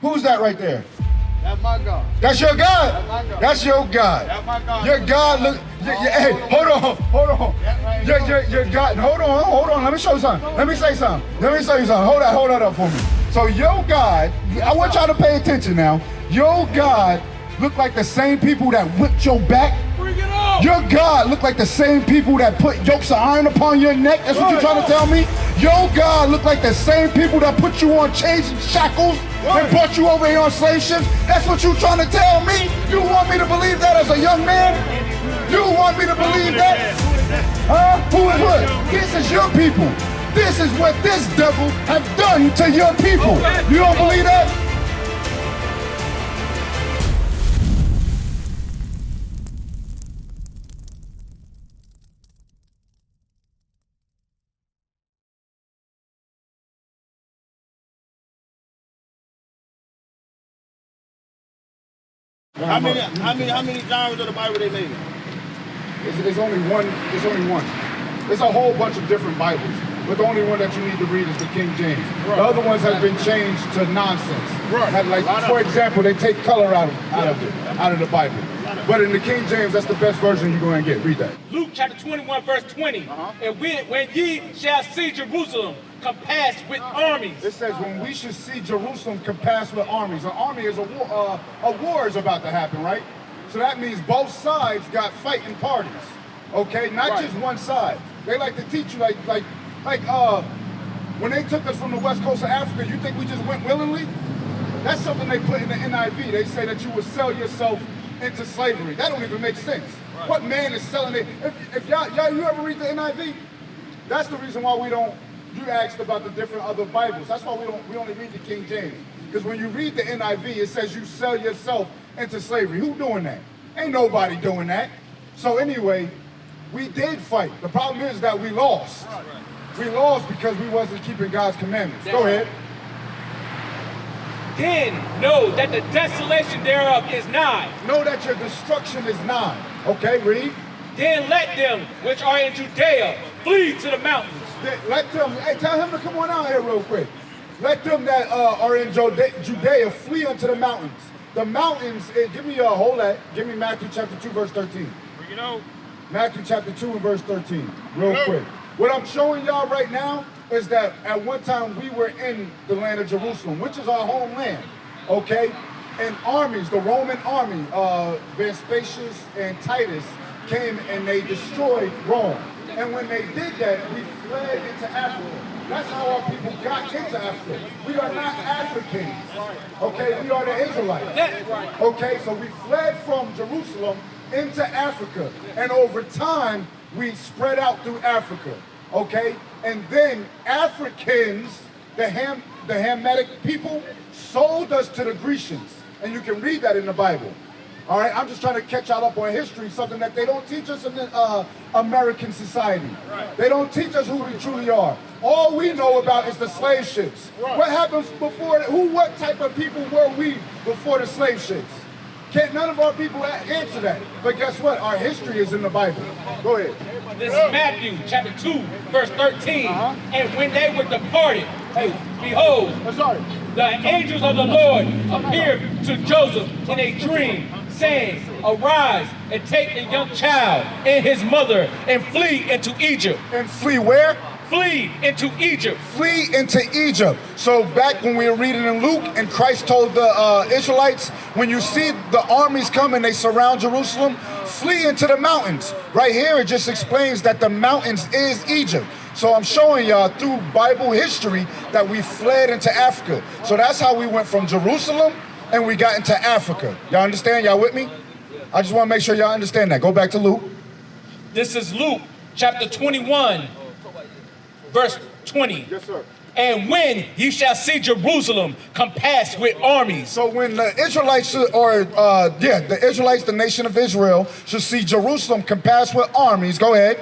Who's that right there? That's my God. That's your God. That's my God. That's your God. That's my God. Your God look. Hey, hold on. Your God. Hold on. Let me show you something. Let me say something. Hold that up for me. So your God, I want y'all to pay attention now. Your God look like the same people that whipped your back. Bring it on. Your God look like the same people that put yokes of iron upon your neck. That's what you're trying to tell me? Your God look like the same people that put you on chains and shackles and brought you over here on slave ships. That's what you're trying to tell me? You want me to believe that as a young man? You want me to believe that? Huh? Who is what? This is your people. This is what this devil have done to your people. You don't believe that? How many genres of the Bible they made? It's only one. There's a whole bunch of different Bibles, but the only one that you need to read is the King James. Right. The other ones have been changed to nonsense. Right. Like, for example, they take color out of the Bible. But in the King James, that's the best version you're going to get. Read that. Luke chapter 21, verse 20. And when ye shall see Jerusalem compassed with armies. It says when we should see Jerusalem compassed with armies. An army is a war is about to happen, right? So that means both sides got fighting parties. Okay, not just one side. They like to teach you like when they took us from the west coast of Africa, you think we just went willingly? That's something they put in the NIV. They say that you would sell yourself into slavery. That don't even make sense. Right. What man is selling it? If y'all you ever read the NIV? That's the reason why we don't. You asked about the different other Bibles. That's why we only read the King James. Because when you read the NIV, it says you sell yourself into slavery. Who doing that? Ain't nobody doing that. So anyway, we did fight. The problem is that we lost. We lost because we wasn't keeping God's commandments. Go ahead. Then know that the desolation thereof is nigh. Know that your destruction is nigh. Okay, read. Then let them which are in Judea flee to the mountains. Let them, hey, tell him to come on out here real quick. Let them that are in Judea flee unto the mountains. The mountains, give me Matthew chapter 2, verse 13. Bring it on. Matthew chapter 2 and verse 13, real quick. What I'm showing y'all right now is that at one time we were in the land of Jerusalem, which is our homeland, okay? And armies, the Roman army, Vespasian and Titus, came and they destroyed Rome. And when they did that, we fled into Africa. That's how our people got into Africa. We are not Africans, okay? We are the Israelites, okay? So we fled from Jerusalem into Africa. And over time, we spread out through Africa, okay? And then Africans, the Hamitic people, sold us to the Grecians. And you can read that in the Bible. All right, I'm just trying to catch y'all up on history, something that they don't teach us in the American society. Right. They don't teach us who we truly are. All we know about is the slave ships. Right. What happens before, what type of people were we before the slave ships? None of our people answer that. But guess what? Our history is in the Bible. Go ahead. This is Matthew chapter 2, verse 13. And when they were departed, behold, the angels of the Lord appeared to Joseph in a dream, saying, arise and take the young child and his mother and flee into Egypt. And flee where? Flee into Egypt. Flee into Egypt. So back when we were reading in Luke and Christ told the Israelites, when you see the armies come and they surround Jerusalem, flee into the mountains. Right here it just explains that the mountains is Egypt. So I'm showing y'all through Bible history that we fled into Africa. So that's how we went from Jerusalem and we got into Africa. Y'all understand? Y'all with me? I just want to make sure y'all understand that. Go back to Luke. This is Luke chapter 21, verse 20. Yes, sir. And when ye shall see Jerusalem compassed with armies. So when the Israelites, the Israelites, the nation of Israel, should see Jerusalem compassed with armies, go ahead.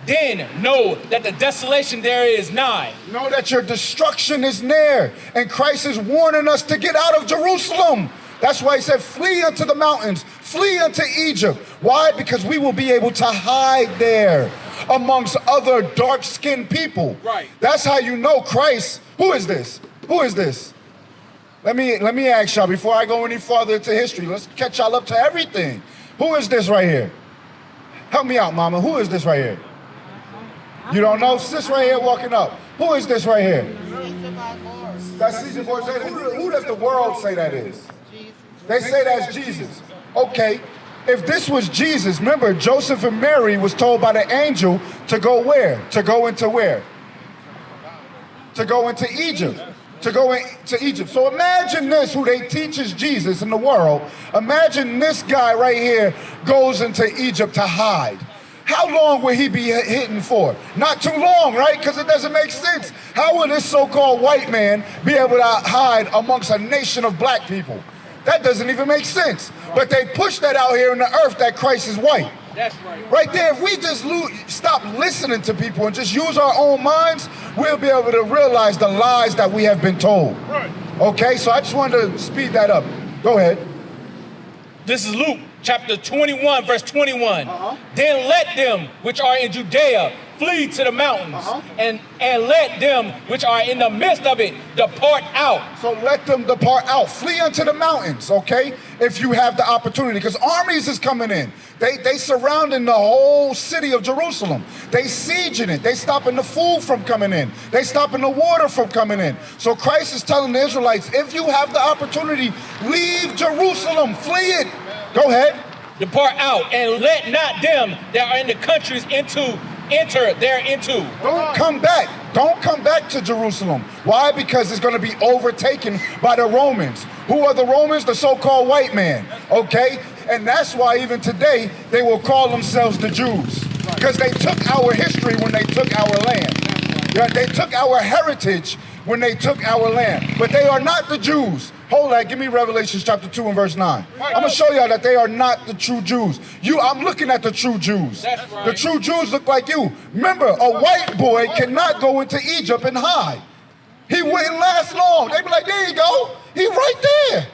Then know that the desolation there is nigh. Know that your destruction is near. And Christ is warning us to get out of Jerusalem. That's why he said, flee unto the mountains, flee unto Egypt. Why? Because we will be able to hide there amongst other dark-skinned people. Right. That's how you know Christ. Who is this? Who is this? Let me ask y'all before I go any farther into history. Let's catch y'all up to everything. Who is this right here? Help me out, mama. Who is this right here? You don't know? Sis right here walking up. Who is this right here? That's Caesar Borgia. Who does the world say that is? They say that's Jesus. Okay. If this was Jesus, remember Joseph and Mary was told by the angel to go where? To go into where? To go into Egypt. To go into Egypt. So imagine this, who they teach is Jesus in the world. Imagine this guy right here goes into Egypt to hide. How long will he be hidden for? Not too long, right? Because it doesn't make sense. How will this so-called white man be able to hide amongst a nation of black people? That doesn't even make sense. But they push that out here in the earth that Christ is white. That's right. Right there, if we just stop listening to people and just use our own minds, we'll be able to realize the lies that we have been told. Right. Okay, so I just wanted to speed that up. Go ahead. This is Luke chapter 21, verse 21. Then let them which are in Judea flee to the mountains, and let them which are in the midst of it depart out. So let them depart out. Flee unto the mountains, okay? If you have the opportunity, because armies is coming in. They surrounding the whole city of Jerusalem. They sieging it. They stopping the food from coming in. They stopping the water from coming in. So Christ is telling the Israelites, if you have the opportunity, leave Jerusalem, flee it. Go ahead. Depart out, and let not them that are in the countries enter thereinto. Don't come back. Don't come back to Jerusalem. Why? Because it's going to be overtaken by the Romans. Who are the Romans? The so-called white man. Okay? And that's why even today they will call themselves the Jews. Because they took our history when they took our land. Yeah, they took our heritage when they took our land. But they are not the Jews. Hold that, give me Revelation chapter 2 and verse 9. I'm gonna show y'all that they are not the true Jews. I'm looking at the true Jews. That's right. The true Jews look like you. Remember, a white boy cannot go into Egypt and hide. He wouldn't last long. They'd be like, there you go. He right there.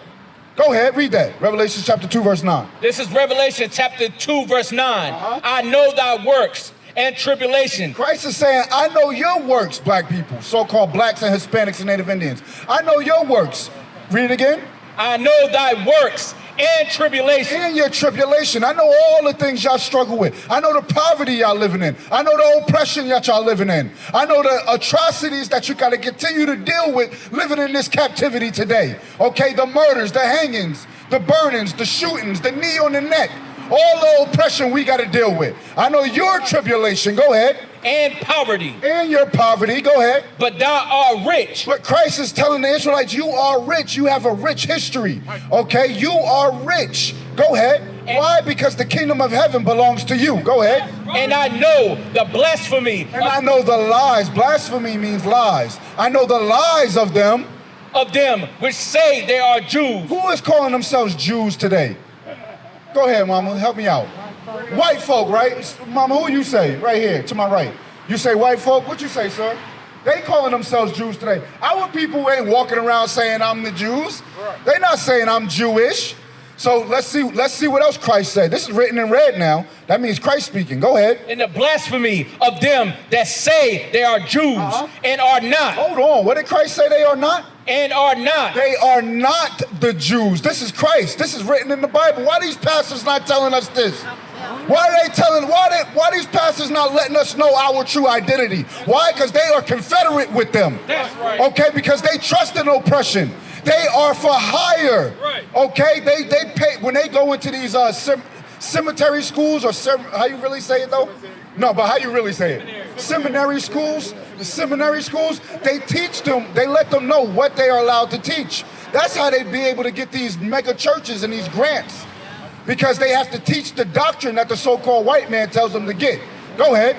Go ahead, read that. Revelation chapter 2 verse 9. This is Revelation chapter 2, verse 9. I know thy works and tribulation. Christ is saying, I know your works, black people, so-called blacks and Hispanics and Native Indians. I know your works. Read it again. I know thy works and tribulation. And your tribulation. I know all the things y'all struggle with. I know the poverty y'all living in. I know the oppression that y'all living in. I know the atrocities that you got to continue to deal with living in this captivity today. Okay, the murders, the hangings, the burnings, the shootings, the knee on the neck. All the oppression we got to deal with. I know your tribulation. Go ahead. And poverty. And your poverty. Go ahead. But thou art rich. But Christ is telling the Israelites, you are rich. You have a rich history. Okay? You are rich. Go ahead. Why? Because the kingdom of heaven belongs to you. Go ahead. And I know the blasphemy. And I know the lies. Blasphemy means lies. I know the lies of them. Of them which say they are Jews. Who is calling themselves Jews today? Go ahead, mama. Help me out. White folk, right? Mama, who you say? Right here, to my right. You say white folk? What you say, sir? They calling themselves Jews today. Our people ain't walking around saying I'm the Jews. They not saying I'm Jewish. So let's see what else Christ said. This is written in red now. That means Christ speaking. Go ahead. And the blasphemy of them that say they are Jews and are not. Hold on. What did Christ say they are not? And are not. They are not the Jews. This is Christ. This is written in the Bible. Why these pastors not telling us this? Why these pastors not letting us know our true identity? Why? Because they are confederate with them. That's right. Okay, because they trust in oppression. They are for hire. Right. Okay, they pay when they go into these cemetery schools, or how you really say it though? No, but how you really say it? Seminary schools. The seminary schools, they teach them, they let them know what they are allowed to teach. That's how they be able to get these mega churches and these grants. Because they have to teach the doctrine that the so-called white man tells them to get. Go ahead.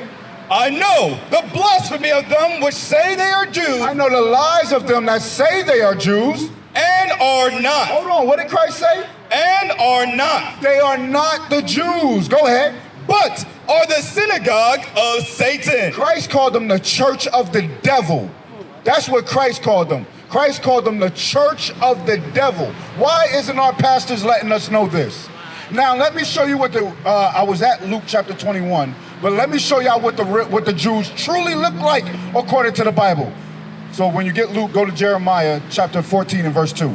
I know the blasphemy of them which say they are Jews. I know the lies of them that say they are Jews. And are not. Hold on, what did Christ say? And are not. They are not the Jews. Go ahead. But are the synagogue of Satan. Christ called them the church of the devil. That's what Christ called them. Christ called them the church of the devil. Why isn't our pastors letting us know this? Now, let me show you what I was at Luke chapter 21, but let me show y'all what the Jews truly look like according to the Bible. So when you get Luke, go to Jeremiah chapter 14 and verse 2.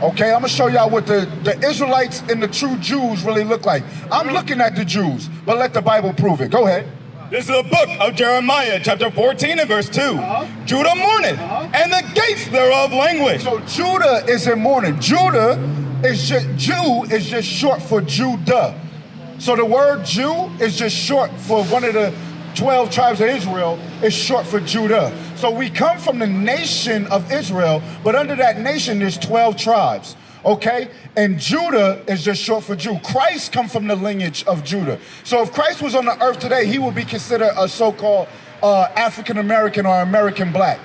Okay, I'm gonna show y'all what the Israelites and the true Jews really look like. I'm looking at the Jews, but let the Bible prove it. Go ahead. This is the book of Jeremiah, chapter 14 and verse 2. Judah mourneth, and the gates thereof languish. So Judah is in mourning. Judah is just short for Judah. So the word Jew is just short for one of the 12 tribes of Israel, is short for Judah. So we come from the nation of Israel, but under that nation there's 12 tribes. Okay? And Judah is just short for Jew. Christ come from the lineage of Judah. So if Christ was on the earth today, he would be considered a so-called African American or American black.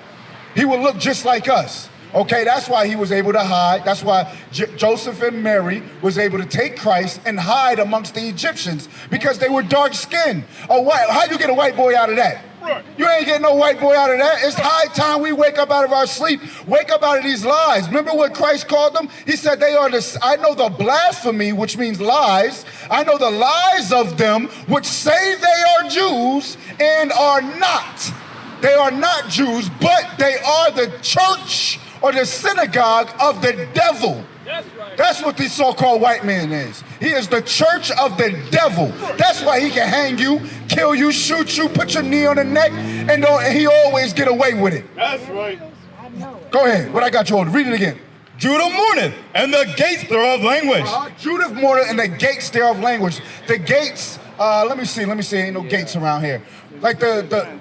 He would look just like us. Okay, that's why he was able to hide. That's why Joseph and Mary was able to take Christ and hide amongst the Egyptians, because they were dark-skinned. How you get a white boy out of that? Right. You ain't getting no white boy out of that. It's high time we wake up out of our sleep, wake up out of these lies. Remember what Christ called them? He said, I know the blasphemy, which means lies. I know the lies of them which say they are Jews and are not. They are not Jews, but they are the church or the synagogue of the devil. That's right. That's what this so-called white man is. He is the church of the devil. That's why he can hang you, kill you, shoot you, put your knee on the neck, and he always get away with it. That's right. Go ahead. What I got you on? Read it again. Judah mourneth, and the gates thereof languish. Judah mourneth, and the gates thereof languish. The gates, let me see. Ain't no gates around here. Like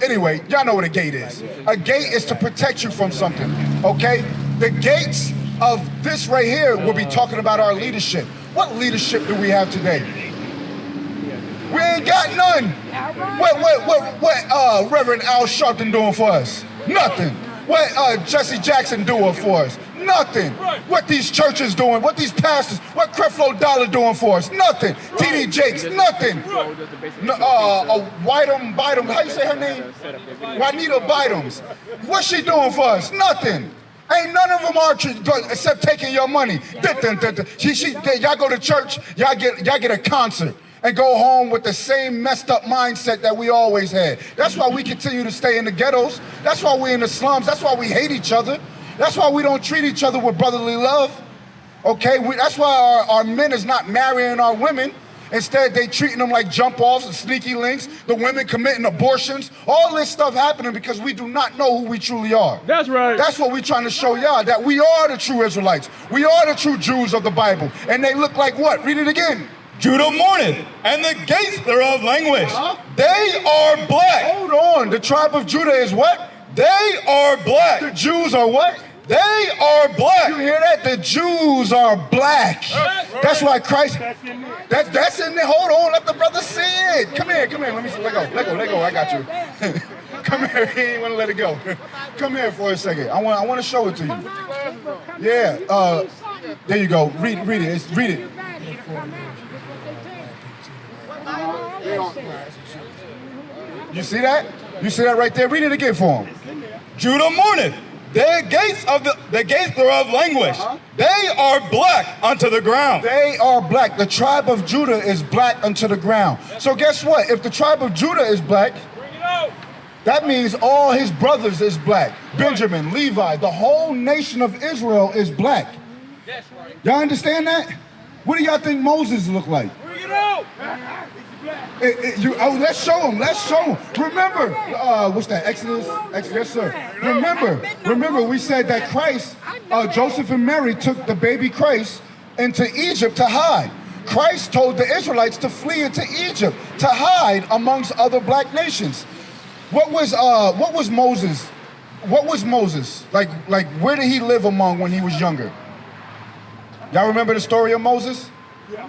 anyway, y'all know what a gate is. A gate is to protect you from something, okay? The gates of this right here will be talking about our leadership. What leadership do we have today? We ain't got none. What Reverend Al Sharpton doing for us? Nothing. What Jesse Jackson doing for us? Nothing. What these churches doing? What these pastors? What Creflo Dollar doing for us? Nothing. T.D. Jakes? Nothing. Whitem, how you say her name? Juanita Bidums. What's she doing for us? Nothing. Ain't none of them are except taking your money. Y'all go to church, y'all get a concert and go home with the same messed up mindset that we always had. That's why we continue to stay in the ghettos. That's why we're in the slums. That's why we hate each other. That's why we don't treat each other with brotherly love. Okay, that's why our men is not marrying our women. Instead, they treating them like jump-offs and sneaky links. The women committing abortions. All this stuff happening because we do not know who we truly are. That's right. That's what we're trying to show y'all, that we are the true Israelites. We are the true Jews of the Bible. And they look like what? Read it again. Judah mourneth, and the gates thereof languish. They are black. Hold on. The tribe of Judah is what? They are black. The Jews are what? They are black. You hear that? The Jews are black. That's why Christ. That's in there. Hold on, let the brother see it. Come here. Let me see. Let go. I got you. Come here. He ain't want to let it go. Come here for a second. I want to show it to you. Yeah. There you go. Read it. Read it. You see that? You see that right there? Read it again for him. Judah mourneth. The gates thereof languish. They are black unto the ground. They are black. The tribe of Judah is black unto the ground. So guess what? If the tribe of Judah is black, that means all his brothers is black. Benjamin, Levi, the whole nation of Israel is black. Y'all understand that? What do y'all think Moses looked like? Let's show him. Remember, what's that? Exodus? Yes, sir. Remember, we said that Christ, Joseph and Mary took the baby Christ into Egypt to hide. Christ told the Israelites to flee into Egypt to hide amongst other black nations. What was Moses? What was Moses like? Where did he live among when he was younger? Y'all remember the story of Moses? Yeah.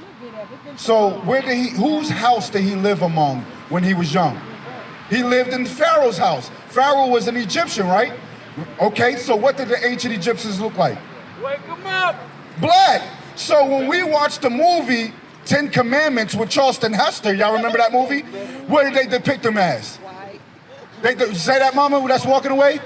So whose house did he live among when he was young? He lived in Pharaoh's house. Pharaoh was an Egyptian, right? Okay, so what did the ancient Egyptians look like? Wake them up. Black. So when we watched the movie 10 Commandments with Charleston Heston, y'all remember that movie? What did they depict him as? Say that, mama, that's walking away?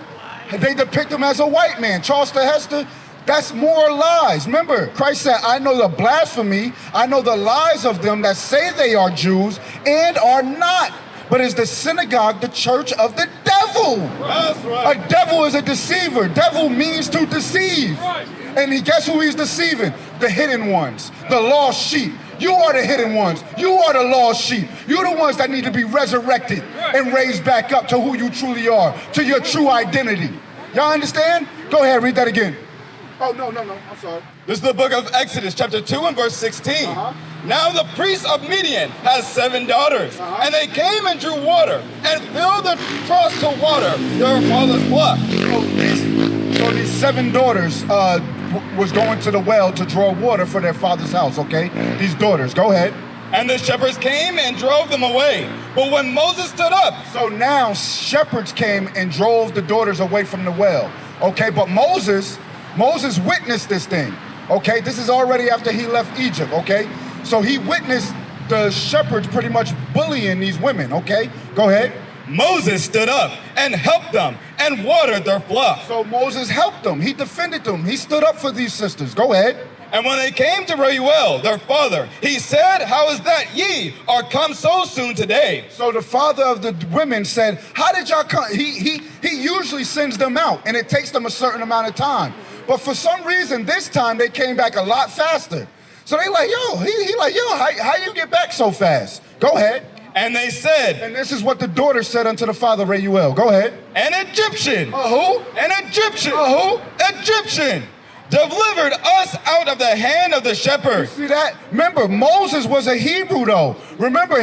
They depict him as a white man. Charleston Heston. That's more lies. Remember, Christ said, I know the blasphemy, I know the lies of them that say they are Jews and are not, but is the synagogue, the church of the devil. devil. That's right. A devil is a deceiver. Devil means to deceive. Right. And guess who he's deceiving? The hidden ones, the lost sheep. You are the hidden ones. You are the lost sheep. You're the ones that need to be resurrected and raised back up to who you truly are, to your true identity. Y'all understand? Go ahead, read that again. Oh, no, I'm sorry. This is the book of Exodus, chapter 2 and verse 16. Now the priest of Midian has 7 daughters, and they came and drew water, and filled the troughs to water their father's flock. So these 7 daughters was going to the well to draw water for their father's house, okay? These daughters, go ahead. And the shepherds came and drove them away. But when Moses stood up... So now shepherds came and drove the daughters away from the well, okay? But Moses witnessed this thing, okay? This is already after he left Egypt, okay? So he witnessed the shepherds pretty much bullying these women, okay? Go ahead. Moses stood up and helped them and watered their flock. So Moses helped them. He defended them. He stood up for these sisters. Go ahead. And when they came to Reuel, their father, he said, how is that ye are come so soon today? So the father of the women said, how did y'all come? He usually sends them out, and it takes them a certain amount of time. But for some reason, this time they came back a lot faster. So they like, yo, he like, yo, how you get back so fast? Go ahead. And they said, and this is what the daughter said unto the father Reuel. Go ahead. an Egyptian. Who? An Egyptian. Who? Egyptian. Delivered us out of the hand of the shepherd. See that? Remember, Moses was a Hebrew though. Remember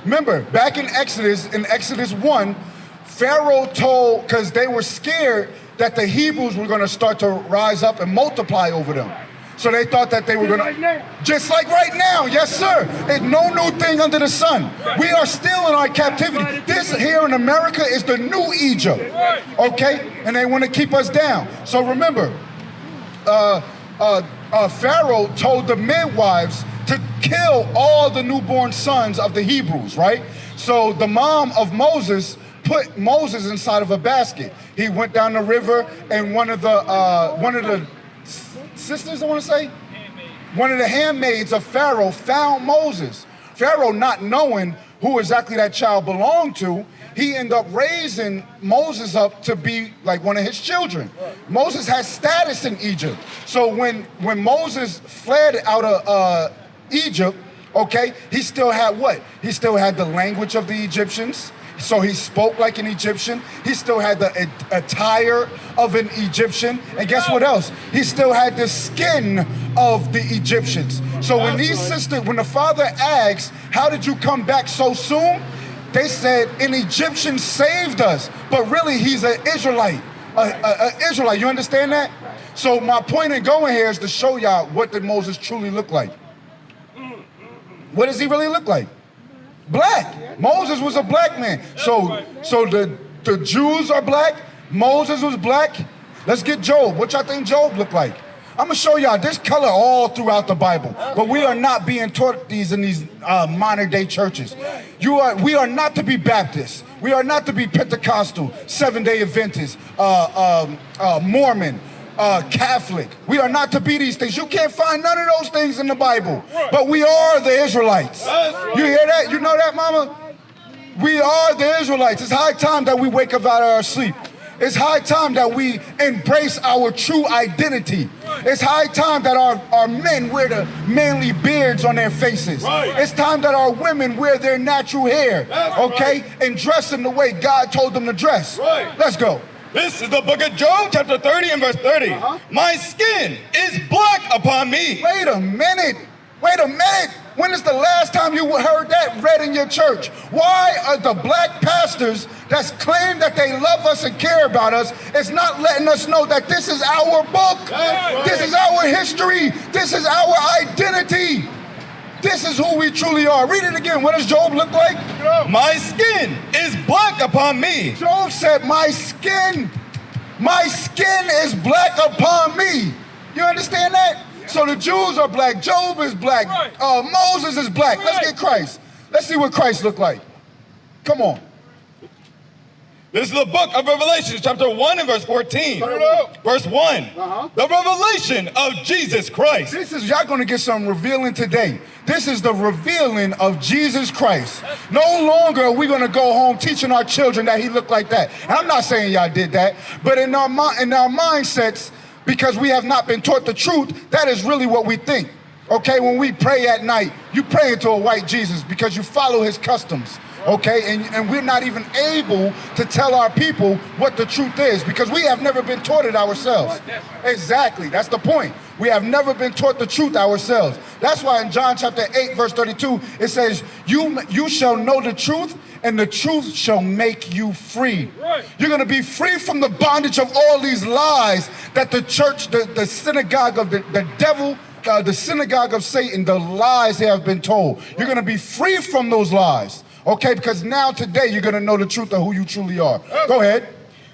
remember back in Exodus 1, Pharaoh told, because they were scared that the Hebrews were going to start to rise up and multiply over them. So they thought that they were going to, just like right now, yes sir. It's no new thing under the sun. We are still in our captivity. This here in America is the new Egypt, okay? And they want to keep us down. So remember, Pharaoh told the midwives to kill all the newborn sons of the Hebrews, right? So the mom of Moses put Moses inside of a basket. He went down the river, and one of the sisters, I want to say, one of the handmaids of Pharaoh found Moses. Pharaoh, not knowing who exactly that child belonged to, he ended up raising Moses up to be like one of his children. Moses has status in Egypt. So when Moses fled out of Egypt, okay, he still had what? He still had the language of the Egyptians. So he spoke like an Egyptian. He still had the attire of an Egyptian. And guess what else? He still had the skin of the Egyptians. So when these sisters, when the father asks, how did you come back so soon? They said, an Egyptian saved us. But really, he's an Israelite. An Israelite, you understand that? So my point in going here is to show y'all what did Moses truly look like. What does he really look like? Black. Moses was a black man. So the Jews are black. Moses was black. Let's get Job. What y'all think Job looked like? I'm gonna show y'all this color all throughout the Bible, but we are not being taught these in these modern day churches. We are not to be Baptist. We are not to be Pentecostal, Seventh-day Adventist, Mormon, Catholic. We are not to be these things. You can't find none of those things in the Bible, but we are the Israelites. You hear that? You know that, mama? We are the Israelites. It's high time that we wake up out of our sleep. It's high time that we embrace our true identity. It's high time that our men wear the manly beards on their faces. It's time that our women wear their natural hair, okay? And dress in the way God told them to dress. Let's go. This is the book of Job, chapter 30 and verse 30. My skin is black upon me. Wait a minute. When is the last time you heard that read in your church? Why are the black pastors that claim that they love us and care about us is not letting us know that this is our book? This is our history. This is our identity. This is who we truly are. Read it again. What does Job look like? My skin is black upon me. Job said, my skin is black upon me. You understand that? So the Jews are black. Job is black. Moses is black. Let's get Christ. Let's see what Christ looked like. Come on. This is the book of Revelation, chapter 1 and verse 14. Verse 1. The revelation of Jesus Christ. Y'all gonna get something revealing today. This is the revealing of Jesus Christ. No longer are we gonna go home teaching our children that he looked like that. And I'm not saying y'all did that, but in our mindsets, because we have not been taught the truth, that is really what we think. Okay, when we pray at night, you pray into a white Jesus because you follow his customs. Okay, and we're not even able to tell our people what the truth is because we have never been taught it ourselves. Exactly, that's the point. We have never been taught the truth ourselves. That's why in John chapter 8, verse 32, it says, you shall know the truth, and the truth shall make you free. Right. You're going to be free from the bondage of all these lies that the church, the synagogue of the devil, the synagogue of Satan, the lies they have been told. You're going to be free from those lies. Okay, because now today you're going to know the truth of who you truly are. Go ahead.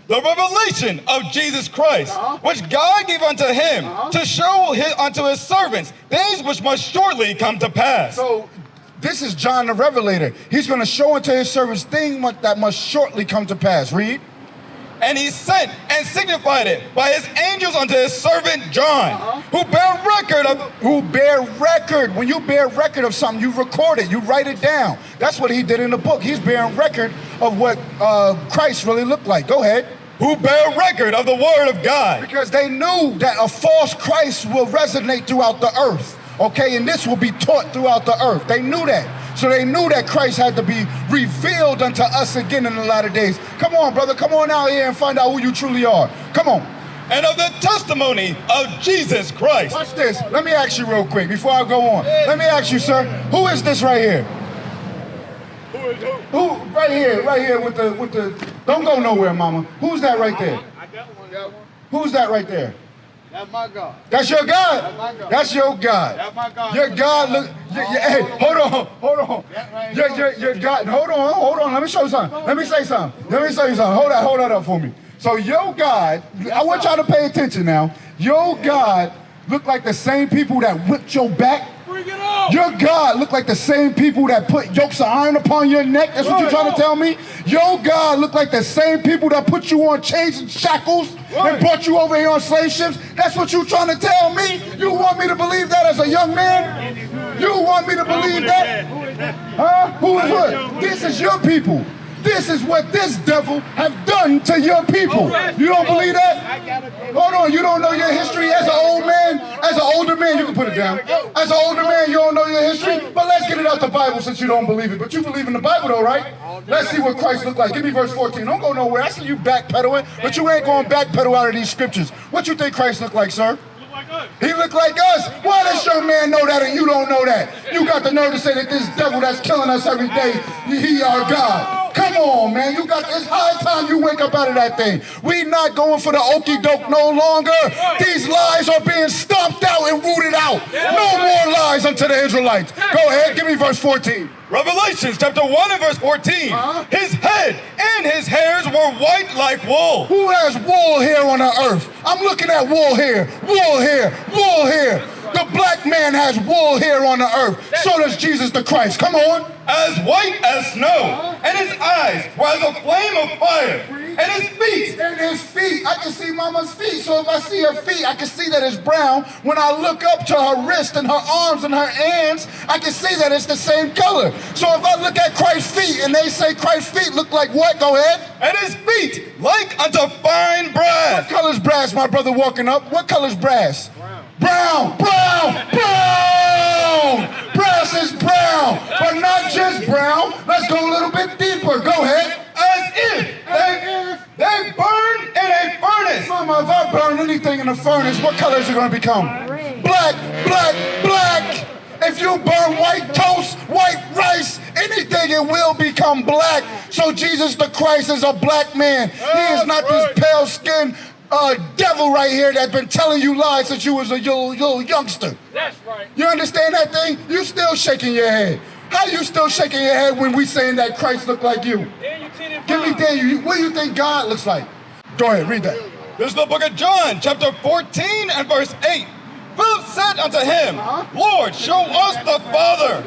The revelation of Jesus Christ, which God gave unto him to show unto his servants things which must shortly come to pass. So this is John the Revelator. He's going to show unto his servants things that must shortly come to pass. Read. And he sent and signified it by his angels unto his servant John, who bear record of... Who bear record. When you bear record of something, you record it. You write it down. That's what he did in the book. He's bearing record of what Christ really looked like. Go ahead. Who bear record of the word of God. Because they knew that a false Christ will resonate throughout the earth. Okay, and this will be taught throughout the earth. They knew that. So they knew that Christ had to be revealed unto us again in the latter days. Come on, brother. Come on out here and find out who you truly are. Come on. And of the testimony of Jesus Christ. Watch this. Let me ask you real quick before I go on. Let me ask you, sir. Who is this right here? Who is who? Who? Right here with the. Don't go nowhere, mama. Who's that right there? I got one. Who's that right there? That's my God. That's your God? That's my God. That's your God. That's my God. Your God look. Hey, hold on. Your God. Hold on. Let me show you something. Let me say something. Hold that up for me. So your God, I want y'all to pay attention now. Your God looked like the same people that whipped your back. Bring it on. Your God looked like the same people that put yokes of iron upon your neck. That's what you're trying to tell me? Your God looked like the same people that put you on chains and shackles and brought you over here on slave ships. That's what you're trying to tell me? You want me to believe that as a young man? You want me to believe that? Huh? Who is what? This is your people. This is what this devil have done to your people. You don't believe that? Hold on, you don't know your history as an old man? As an older man, you can put it down. As an older man, you don't know your history? But let's get it out the Bible since you don't believe it. But you believe in the Bible though, right? Let's see what Christ looked like. Give me verse 14. Don't go nowhere. I see you backpedaling, but you ain't going backpedal out of these scriptures. What you think Christ looked like, sir? He looked like us. Why does your man know that and you don't know that? You got the nerve to say that this devil that's killing us every day, he our God. Come on, man. It's high time you wake up out of that thing. We not going for the okie doke no longer. These lies are being stomped out and rooted out. No more lies unto the Israelites. Go ahead. Give me verse 14. Revelation chapter 1 and verse 14. His head and his hairs were white like wool. Who has wool hair on the earth? I'm looking at wool hair. Wool hair. Wool hair. The black man has wool hair on the earth. So does Jesus the Christ. Come on. As white as snow. And his eyes were as a flame of fire. And his feet. And his feet. I can see mama's feet. So if I see her feet, I can see that it's brown. When I look up to her wrist and her arms and her hands, I can see that it's the same color. So if I look at Christ's feet and they say Christ's feet look like what? Go ahead. And his feet like unto fine brass. What color's brass, my brother walking up? What color's brass? Brown. Brass is brown, but not just brown. Let's go a little bit deeper. Go ahead. As if they burn in a furnace. Mama, if I burn anything in a furnace, what color is it going to become? Black. If you burn white toast, white rice, anything, it will become black. So Jesus the Christ is a black man. He is not this pale-skinned devil right here that's been telling you lies since you was a little youngster. That's right. You understand that thing? You still shaking your head. How you still shaking your head when we saying that Christ looked like you? Give me that. What do you think God looks like? Go ahead, read that. This is the book of John, chapter 14 and verse 8. Philip said unto him, Lord, show us the Father.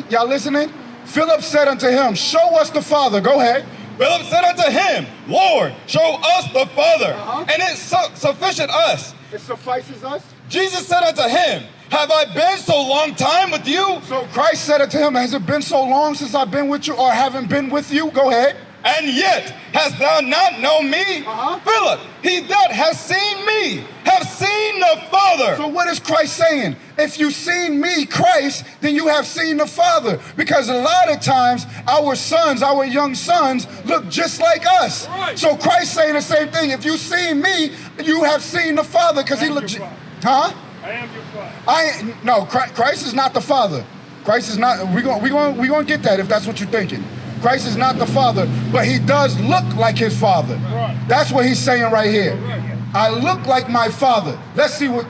Y'all listening? Philip said unto him, show us the Father. Go ahead. Philip said unto him, Lord, show us the Father, and it sufficient us. It suffices us. Jesus said unto him, have I been so long time with you? So Christ said unto him, has it been so long since I've been with you, or haven't been with you? Go ahead. And yet hast thou not known me? Philip, he that has seen me, have seen the Father. So what is Christ saying? If you've seen me, Christ, then you have seen the Father. Because a lot of times, our sons, our young sons, look just like us. Right. So Christ saying the same thing. If you've seen me, you have seen the Father. Because he looked. Huh? I am your father. No, Christ is not the Father. Christ is not. We're gonna get that if that's what you're thinking. Christ is not the Father, but he does look like his Father. Right. That's what he's saying right here. Right. I look like my Father. Let's see what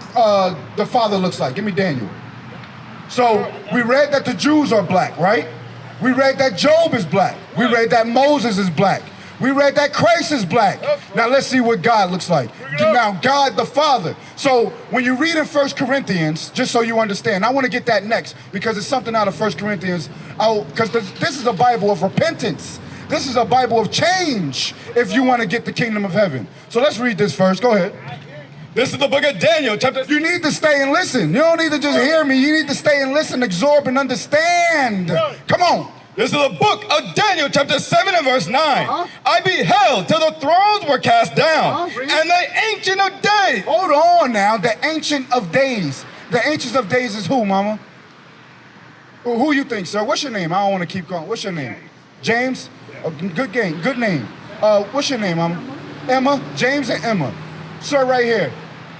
the Father looks like. Give me Daniel. So we read that the Jews are black, right? We read that Job is black. We read that Moses is black. We read that Christ is black. Now let's see what God looks like. Now God the Father. So when you read in 1 Corinthians, just so you understand, I want to get that next because it's something out of 1 Corinthians. Because this is a Bible of repentance. This is a Bible of change if you want to get the kingdom of heaven. So let's read this first. Go ahead. This is the book of Daniel, chapter. You need to stay and listen. You don't need to just hear me. You need to stay and listen, absorb, and understand. Come on. This is the book of Daniel, chapter 7 and verse 9. I beheld till the thrones were cast down, and the Ancient of Days. Hold on now. The Ancient of Days. The Ancient of Days is who, Mama? Who you think, sir? What's your name? I don't want to keep going. What's your name? James? Oh, good game. Good name. What's your name, Mama? Emma? James and Emma. Sir, right here.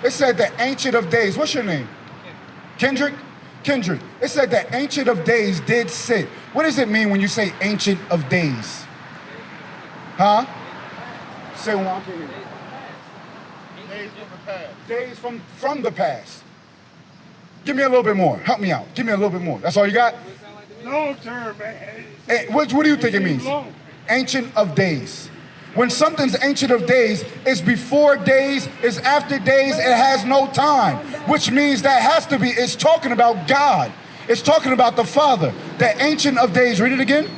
It said the Ancient of Days. What's your name? Kendrick? Kendrick. It said the Ancient of Days did sit. What does it mean when you say Ancient of Days? Huh? Say one. Days from the past. Days from the past. Give me a little bit more. Help me out. Give me a little bit more. That's all you got? Long term, man. Hey, what do you think it means? Long. Ancient of Days. When something's Ancient of Days, it's before days, it's after days, it has no time. Which means that has to be, it's talking about God. It's talking about the Father. The Ancient of Days. Read it again.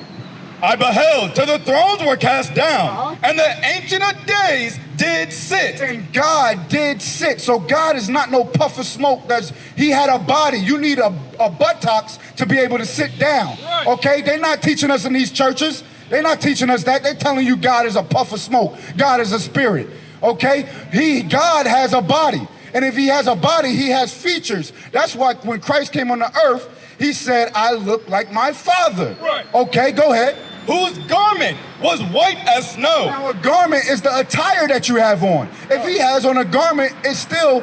I beheld till the thrones were cast down, and the Ancient of Days did sit. And God did sit. So God is not no puff of smoke. He had a body. You need a buttocks to be able to sit down. Okay? They're not teaching us in these churches. They're not teaching us that. They're telling you God is a puff of smoke. God is a spirit. Okay? God has a body. And if he has a body, he has features. That's why when Christ came on the earth, he said, I look like my Father. Okay, go ahead. Whose garment was white as snow. Now a garment is the attire that you have on. If he has on a garment, it still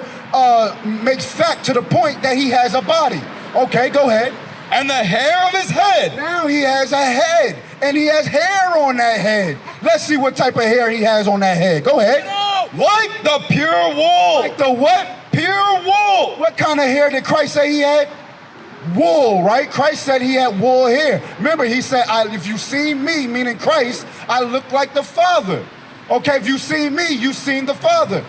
makes fact to the point that he has a body. Okay, go ahead. And the hair of his head. Now he has a head, and he has hair on that head. Let's see what type of hair he has on that head. Go ahead. Like the pure wool. Like the what? Pure wool. What kind of hair did Christ say he had? Wool, right? Christ said he had wool hair. Remember, he said, if you seen me, meaning Christ, I look like the Father. Okay, if you seen me, you seen the Father.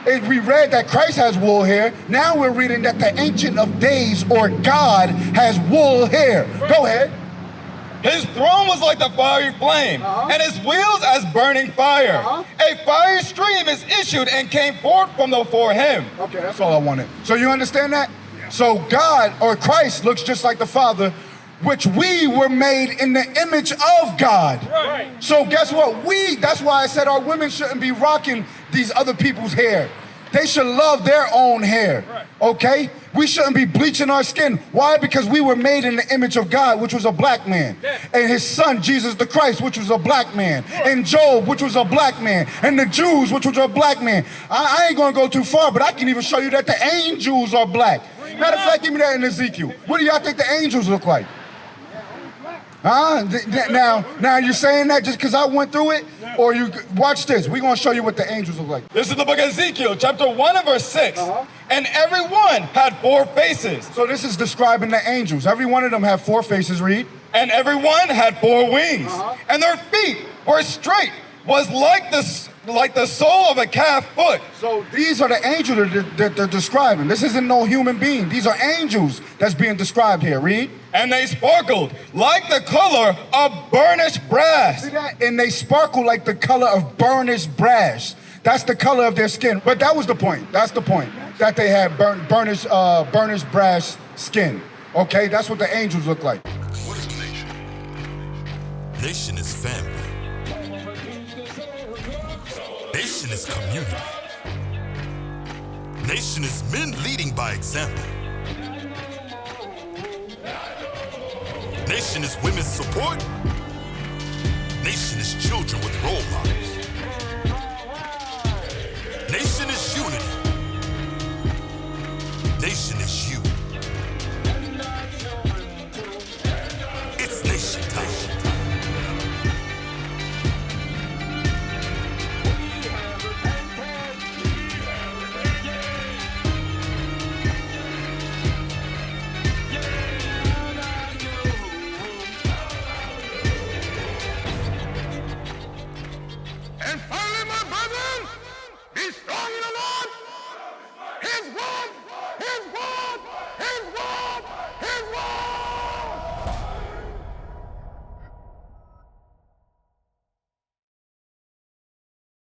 And we read that Christ has wool hair. Now we're reading that the Ancient of Days, or God, has wool hair. Go ahead. His throne was like the fiery flame, and his wheels as burning fire. A fiery stream is issued and came forth from before him. Okay, that's all I wanted. So you understand that? So God, or Christ, looks just like the Father, which we were made in the image of God. Right. So guess what? That's why I said our women shouldn't be rocking these other people's hair. They should love their own hair, okay? We shouldn't be bleaching our skin. Why? Because we were made in the image of God, which was a black man. And his son, Jesus the Christ, which was a black man. And Job, which was a black man. And the Jews, which was a black man. I ain't gonna go too far, but I can even show you that the angels are black. Matter of fact, give me that in Ezekiel. What do y'all think the angels look like? Huh? Now you're saying that just because I went through it? Or you watch this. We're going to show you what the angels look like. This is the book of Ezekiel, chapter 1 and verse 6. And every one had 4 faces. So this is describing the angels. Every one of them have 4 faces, read. And every one had 4 wings. And their feet were straight, was like like the sole of a calf foot. So these are the angels that they're describing. This isn't no human being. These are angels that's being described here. Read. And they sparkled like the color of burnished brass. See that? And they sparkle like the color of burnished brass. That's the color of their skin. But that was the point. That's the point. That they had burnished brass skin. Okay, that's what the angels look like. What is a nation? Nation is family. Nation is community. Nation is men leading by example. Nation is women's support. Nation is children with role models. Nation is